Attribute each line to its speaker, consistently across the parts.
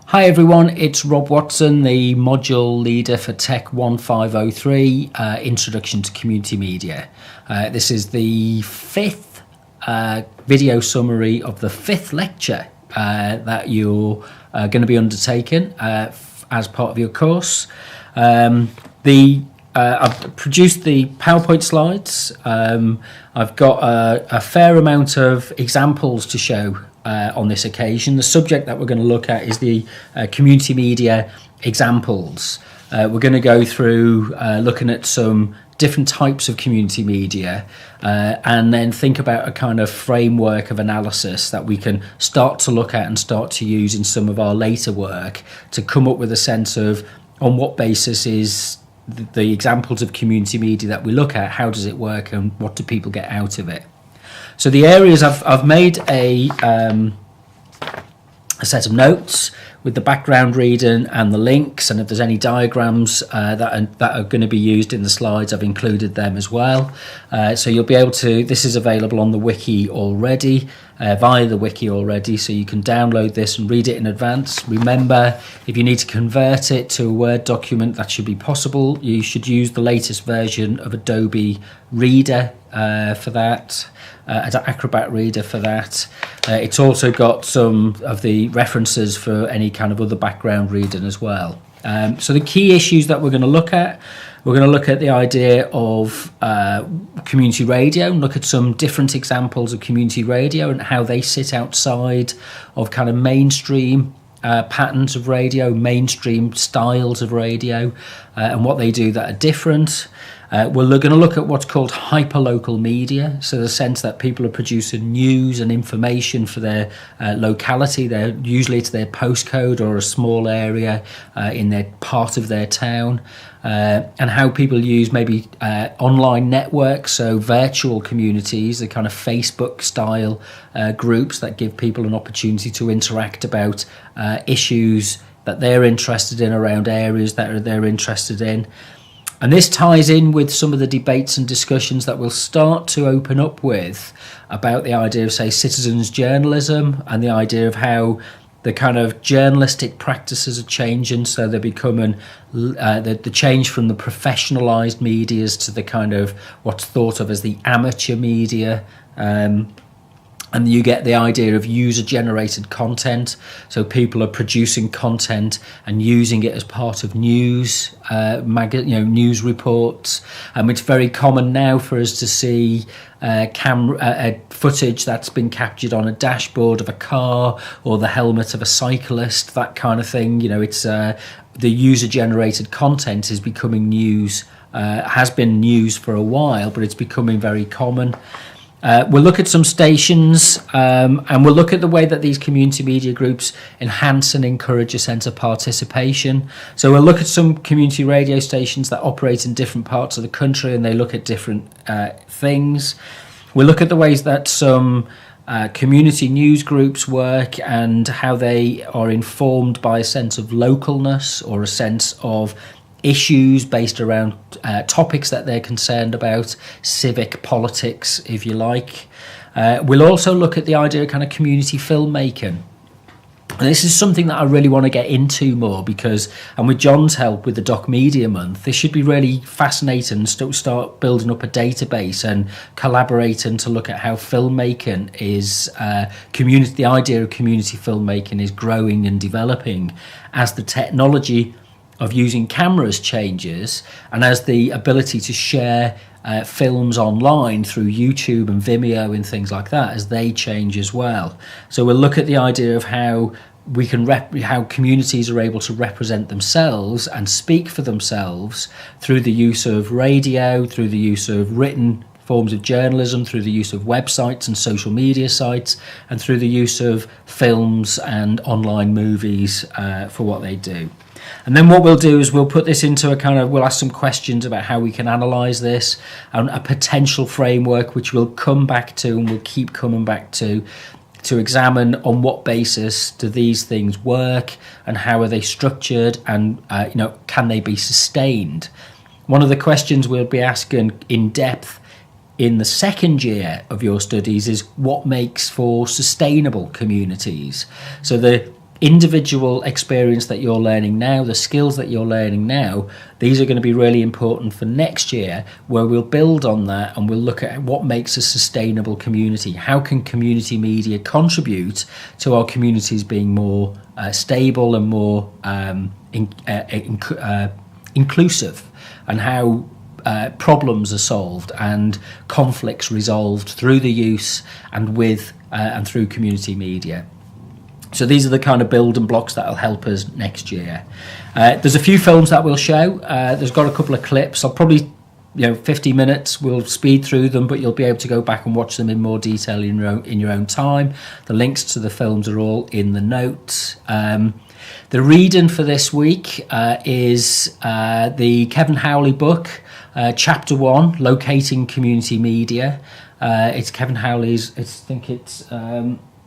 Speaker 1: Hi everyone, it's Rob Watson, the module leader for TECH1502 Introduction to Community Media. This is the fifth video summary of the fifth lecture that you're going to be undertaking as part of your course. I've produced the PowerPoint slides. I've got a fair amount of examples to show on this occasion. The subject that we're going to look at is the community media examples. We're going to go through looking at some different types of community media and then think about a kind of framework of analysis that we can start to look at and start to use in some of our later work to come up with a sense of on what basis is the examples of community media that we look at, how does it work and what do people get out of it. So the areas I've made a set of notes with the background reading and the links, and if there's any diagrams that are going to be used in the slides, I've included them as well. So you'll be able to, this is available on the wiki already, via the wiki already, so you can download this and read it in advance. Remember, if you need to convert it to a Word document, that should be possible. You should use the latest version of Adobe Reader for that. Acrobat Reader for that. It's also got some of the references for any kind of other background reading as well. So the key issues that we're going to look at, we're going to look at the idea of community radio and look at some different examples of community radio and how they sit outside of kind of mainstream patterns of radio, mainstream styles of radio, and what they do that are different. We're going to look at what's called hyperlocal media, so the sense that people are producing news and information for their locality. Usually it's their postcode or a small area in their part of their town, and how people use maybe online networks, so virtual communities, the kind of Facebook style groups that give people an opportunity to interact about issues that they're interested in around areas that they're interested in. And this ties in with some of the debates and discussions that we'll start to open up with about the idea of, say, citizens journalism and the idea of how the kind of journalistic practices are changing. So they're becoming the change from the professionalised medias to the kind of what's thought of as the amateur media. And you get the idea of user-generated content. So people are producing content and using it as part of news, news reports. It's very common now for us to see footage that's been captured on a dashboard of a car or the helmet of a cyclist, that kind of thing. It's the user-generated content is becoming news, has been news for a while, but it's becoming very common. We'll look at some stations and we'll look at the way that these community media groups enhance and encourage a sense of participation. So we'll look at some community radio stations that operate in different parts of the country and they look at different things. We'll look at the ways that some community news groups work and how they are informed by a sense of localness or a sense of issues based around topics that they're concerned about, civic politics, if you like. We'll also look at the idea of kind of community filmmaking. And this is something that I really want to get into more because, and with John's help with the Doc Media Month, this should be really fascinating and start building up a database and collaborating to look at how filmmaking is, the idea of community filmmaking is growing and developing as the technology of using cameras changes and as the ability to share films online through YouTube and Vimeo and things like that, as they change as well. So we'll look at the idea of how we can how communities are able to represent themselves and speak for themselves through the use of radio, through the use of written forms of journalism, through the use of websites and social media sites, and through the use of films and online movies for what they do. And then what we'll do is we'll put this into we'll ask some questions about how we can analyse this and a potential framework which we'll come back to and we'll keep coming back to examine on what basis do these things work and how are they structured and can they be sustained. One of the questions we'll be asking in depth in the second year of your studies is what makes for sustainable communities. So the individual experience that you're learning now, the skills that you're learning now, these are going to be really important for next year, where we'll build on that and we'll look at what makes a sustainable community. How can community media contribute to our communities being more stable and more inclusive, and how problems are solved and conflicts resolved through the use and with and through community media. So these are the kind of building blocks that will help us next year. There's a few films that we'll show. There's got a couple of clips. I'll probably, 50 minutes, we'll speed through them, but you'll be able to go back and watch them in more detail in your own time. The links to the films are all in the notes. The reading for this week is the Kevin Howley book, Chapter 1, Locating Community Media. It's Kevin Howley's, I think it's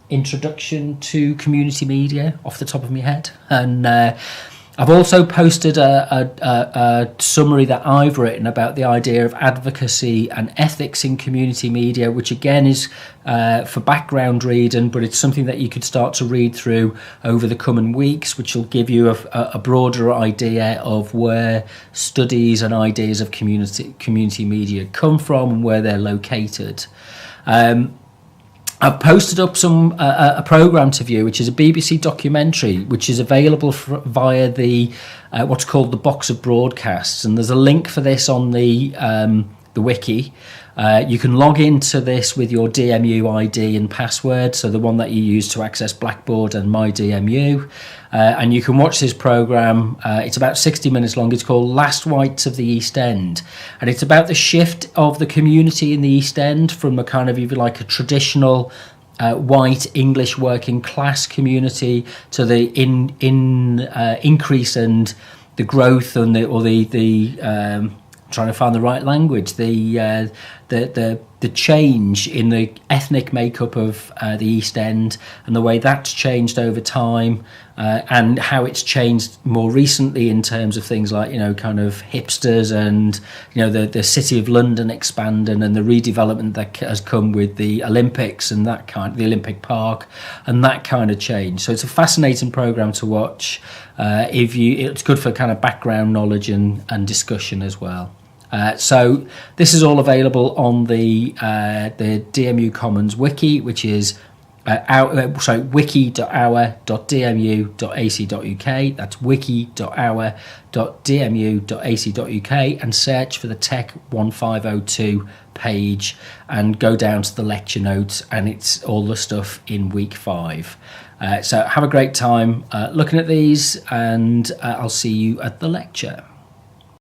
Speaker 1: Introduction to Community Media, off the top of my head. And I've also posted a summary that I've written about the idea of advocacy and ethics in community media, which again is for background reading, but it's something that you could start to read through over the coming weeks, which will give you a broader idea of where studies and ideas of community media come from and where they're located. I've posted up a programme to view, which is a BBC documentary, which is available via the what's called the Box of Broadcasts, and there's a link for this on the wiki. You can log into this with your DMU ID and password, so the one that you use to access Blackboard and MyDMU, and you can watch this programme. It's about 60 minutes long. It's called Last Whites of the East End, and it's about the shift of the community in the East End from a kind of, if you like, a traditional white English working class community to the increase and the growth and the trying to find the right language, the change in the ethnic makeup of the East End and the way that's changed over time, and how it's changed more recently in terms of things like, kind of hipsters and, the City of London expanding and the redevelopment that has come with the Olympics and the Olympic Park and that kind of change. So it's a fascinating programme to watch. It's good for kind of background knowledge and discussion as well. So this is all available on the DMU Commons wiki, which is wiki.our.dmu.ac.uk. That's wiki.our.dmu.ac.uk, and search for the TECH1502 page and go down to the lecture notes, and it's all the stuff in week 5. So have a great time looking at these, and I'll see you at the lecture.